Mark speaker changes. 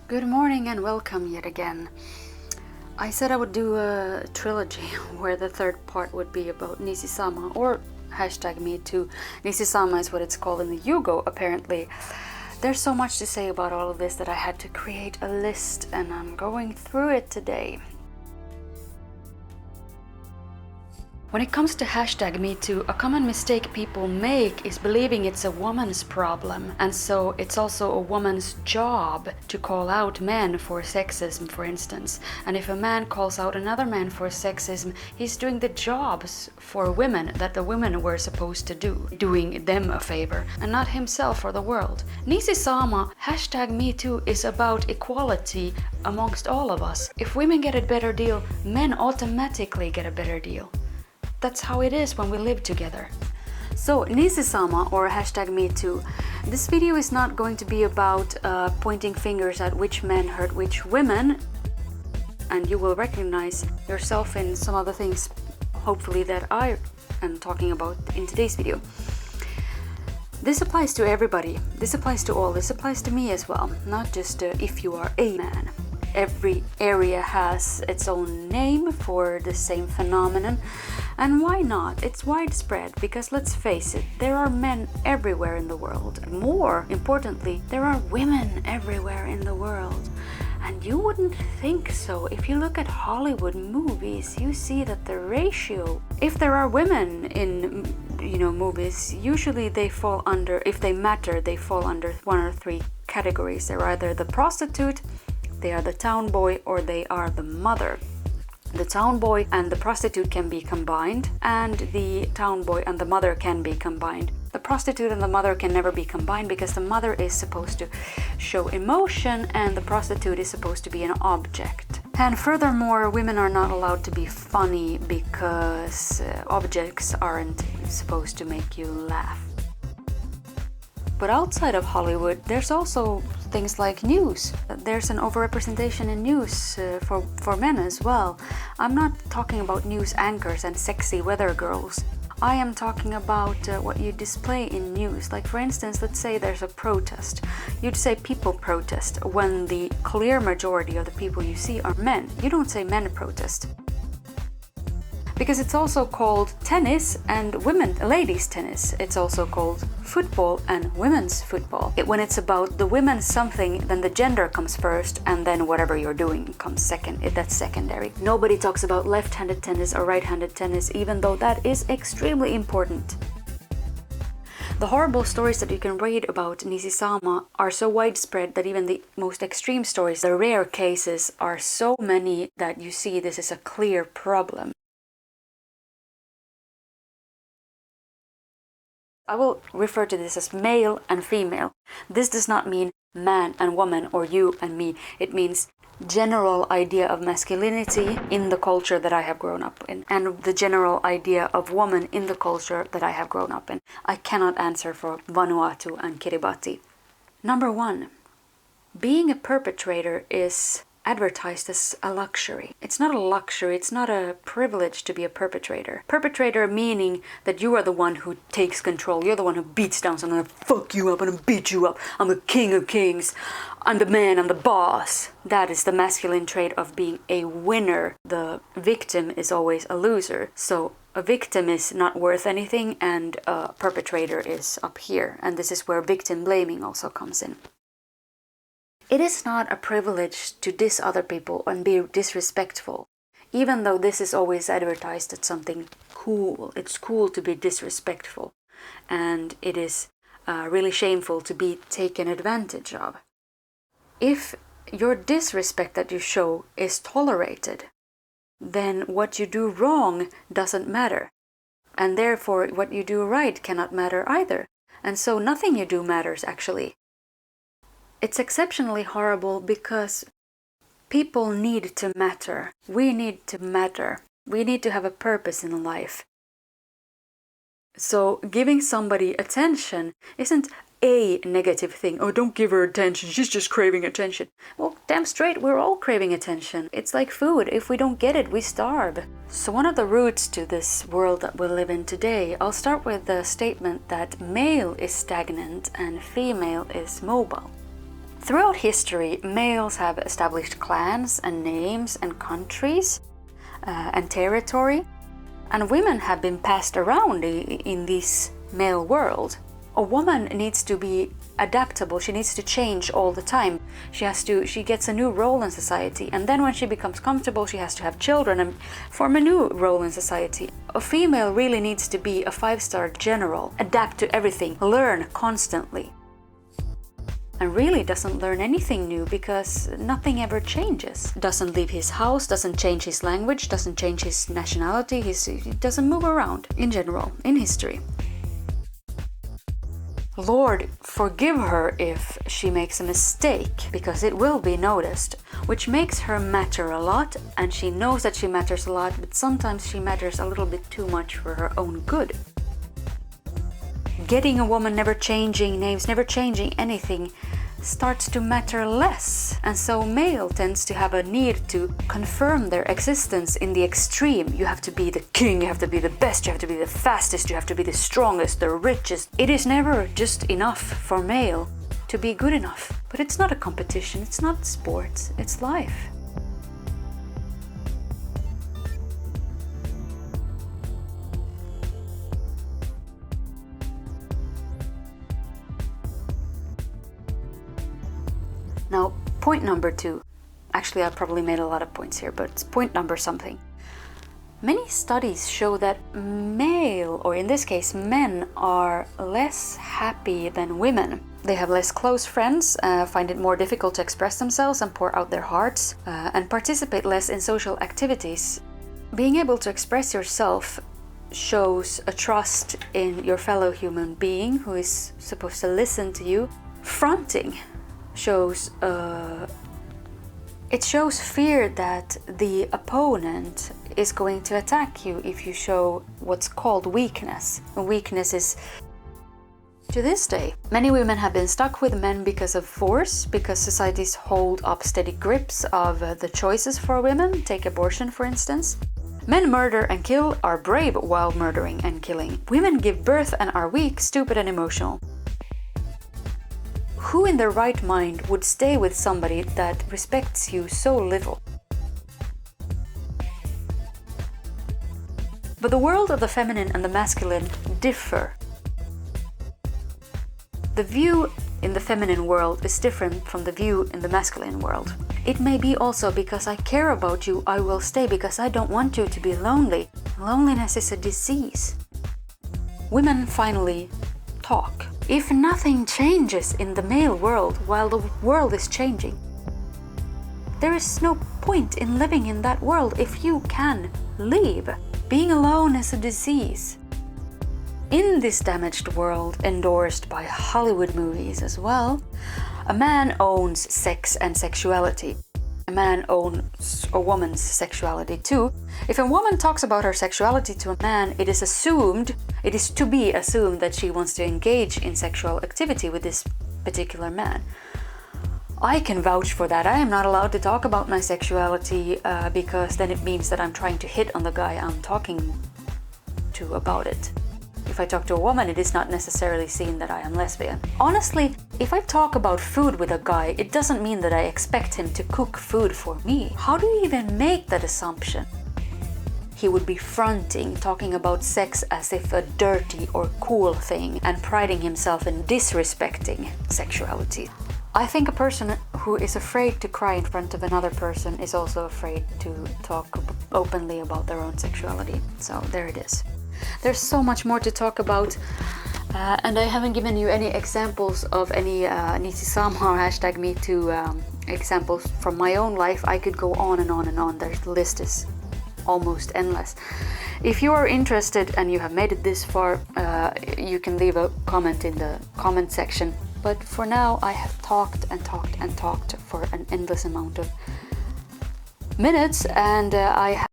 Speaker 1: Good morning and welcome yet again. I said I would do a trilogy where the third part would be about Nisi or #MeToo. Nisi is what it's called in the Yugo, apparently. There's so much to say about all of this that I had to create a list, and I'm going through it today. When it comes to #MeToo, a common mistake people make is believing it's a woman's problem, and so it's also a woman's job to call out men for sexism, for instance. And if a man calls out another man for sexism, he's doing the jobs for women that the women were supposed to do, doing them a favor, and not himself or the world. Nisi #MeToo is about equality amongst all of us. If women get a better deal, men automatically get a better deal. That's how it is when we live together. So Nisi or #MeToo. This video is not going to be about pointing fingers at which men hurt which women, and you will recognize yourself in some of the things, hopefully, that I am talking about in today's video. This applies to everybody. This applies to all. This applies to me as well, not just if you are a man. Every area has its own name for the same phenomenon. And why not? It's widespread because, let's face it, there are men everywhere in the world. More importantly, there are women everywhere in the world. And you wouldn't think so. If you look at Hollywood movies, you see that the ratio, if there are women in movies, usually they fall under, if they matter, they fall under one or three categories. They're either the prostitute, they are the town boy, or they are the mother. The town boy and the prostitute can be combined, and the town boy and the mother can be combined. The prostitute and the mother can never be combined because the mother is supposed to show emotion and the prostitute is supposed to be an object. And furthermore, women are not allowed to be funny because objects aren't supposed to make you laugh. But outside of Hollywood, there's also things like news. There's an overrepresentation in news for men as well. I'm not talking about news anchors and sexy weather girls. I am talking about what you display in news. Like, for instance, let's say there's a protest. You'd say people protest when the clear majority of the people you see are men. You don't say men protest. Because it's also called tennis and ladies tennis. It's also called football and women's football. When it's about the women something, then the gender comes first, and then whatever you're doing comes second. That's secondary. Nobody talks about left-handed tennis or right-handed tennis, even though that is extremely important. The horrible stories that you can read about Nisi are so widespread that even the most extreme stories, the rare cases, are so many that you see this is a clear problem. I will refer to this as male and female. This does not mean man and woman or you and me. It means general idea of masculinity in the culture that I have grown up in, and the general idea of woman in the culture that I have grown up in. I cannot answer for Vanuatu and Kiribati. Number 1. Being a perpetrator is advertised as a luxury. It's not a luxury, it's not a privilege to be a perpetrator. Perpetrator meaning that you are the one who takes control, you're the one who beats down someone, I'm gonna fuck you up, I'm gonna beat you up, I'm the king of kings, I'm the man, I'm the boss. That is the masculine trait of being a winner. The victim is always a loser. So a victim is not worth anything, and a perpetrator is up here. And this is where victim blaming also comes in. It is not a privilege to diss other people and be disrespectful, even though this is always advertised as something cool. It's cool to be disrespectful, and it is really shameful to be taken advantage of. If your disrespect that you show is tolerated, then what you do wrong doesn't matter, and therefore what you do right cannot matter either, and so nothing you do matters actually. It's exceptionally horrible because people need to matter. We need to matter. We need to have a purpose in life. So giving somebody attention isn't a negative thing. Oh, don't give her attention, she's just craving attention. Well, damn straight, we're all craving attention. It's like food. If we don't get it, we starve. So one of the roots to this world that we live in today, I'll start with the statement that male is stagnant and female is mobile. Throughout history, males have established clans and names and countries and territory, and women have been passed around in this male world. A woman needs to be adaptable, she needs to change all the time. She gets a new role in society, and then when she becomes comfortable, she has to have children and form a new role in society. A female really needs to be a 5-star general, adapt to everything, learn constantly. And really doesn't learn anything new because nothing ever changes. Doesn't leave his house, doesn't change his language, doesn't change his nationality, he doesn't move around in general, in history. Lord, forgive her if she makes a mistake, because it will be noticed, which makes her matter a lot, and she knows that she matters a lot, but sometimes she matters a little bit too much for her own good. Getting a woman never changing names, never changing anything, starts to matter less, and so male tends to have a need to confirm their existence in the extreme. You have to be the king, you have to be the best, you have to be the fastest, you have to be the strongest, the richest. It is never just enough for male to be good enough. But it's not a competition, it's not sports, it's life. Now, point number 2. Actually, I probably made a lot of points here, but it's point number something. Many studies show that male, or in this case men, are less happy than women. They have less close friends, find it more difficult to express themselves and pour out their hearts, and participate less in social activities. Being able to express yourself shows a trust in your fellow human being who is supposed to listen to you. Fronting shows it shows fear that the opponent is going to attack you if you show what's called weakness. Weakness is, to this day, many women have been stuck with men because of force, because societies hold up steady grips of the choices for women. Take abortion, for instance. Men murder and kill, are brave while murdering and killing. Women give birth and are weak, stupid and emotional. Who in their right mind would stay with somebody that respects you so little? But the world of the feminine and the masculine differ. The view in the feminine world is different from the view in the masculine world. It may be also because I care about you, I will stay because I don't want you to be lonely. Loneliness is a disease. Women finally talk. If nothing changes in the male world while the world is changing, there is no point in living in that world if you can leave. Being alone is a disease. In this damaged world, endorsed by Hollywood movies as well, a man owns sex and sexuality. A man owns a woman's sexuality too. If a woman talks about her sexuality to a man, it is to be assumed that she wants to engage in sexual activity with this particular man. I can vouch for that. I am not allowed to talk about my sexuality because then it means that I'm trying to hit on the guy I'm talking to about it. If I talk to a woman, it is not necessarily seen that I am lesbian. Honestly, if I talk about food with a guy, it doesn't mean that I expect him to cook food for me. How do you even make that assumption? He would be fronting, talking about sex as if a dirty or cool thing, and priding himself in disrespecting sexuality. I think a person who is afraid to cry in front of another person is also afraid to talk openly about their own sexuality. So there it is. There's so much more to talk about, and I haven't given you any examples of any Nisi or #MeToo examples from my own life. I could go on and on and on. The list is almost endless. If you are interested and you have made it this far, you can leave a comment in the comment section. But for now, I have talked and talked and talked for an endless amount of minutes, and I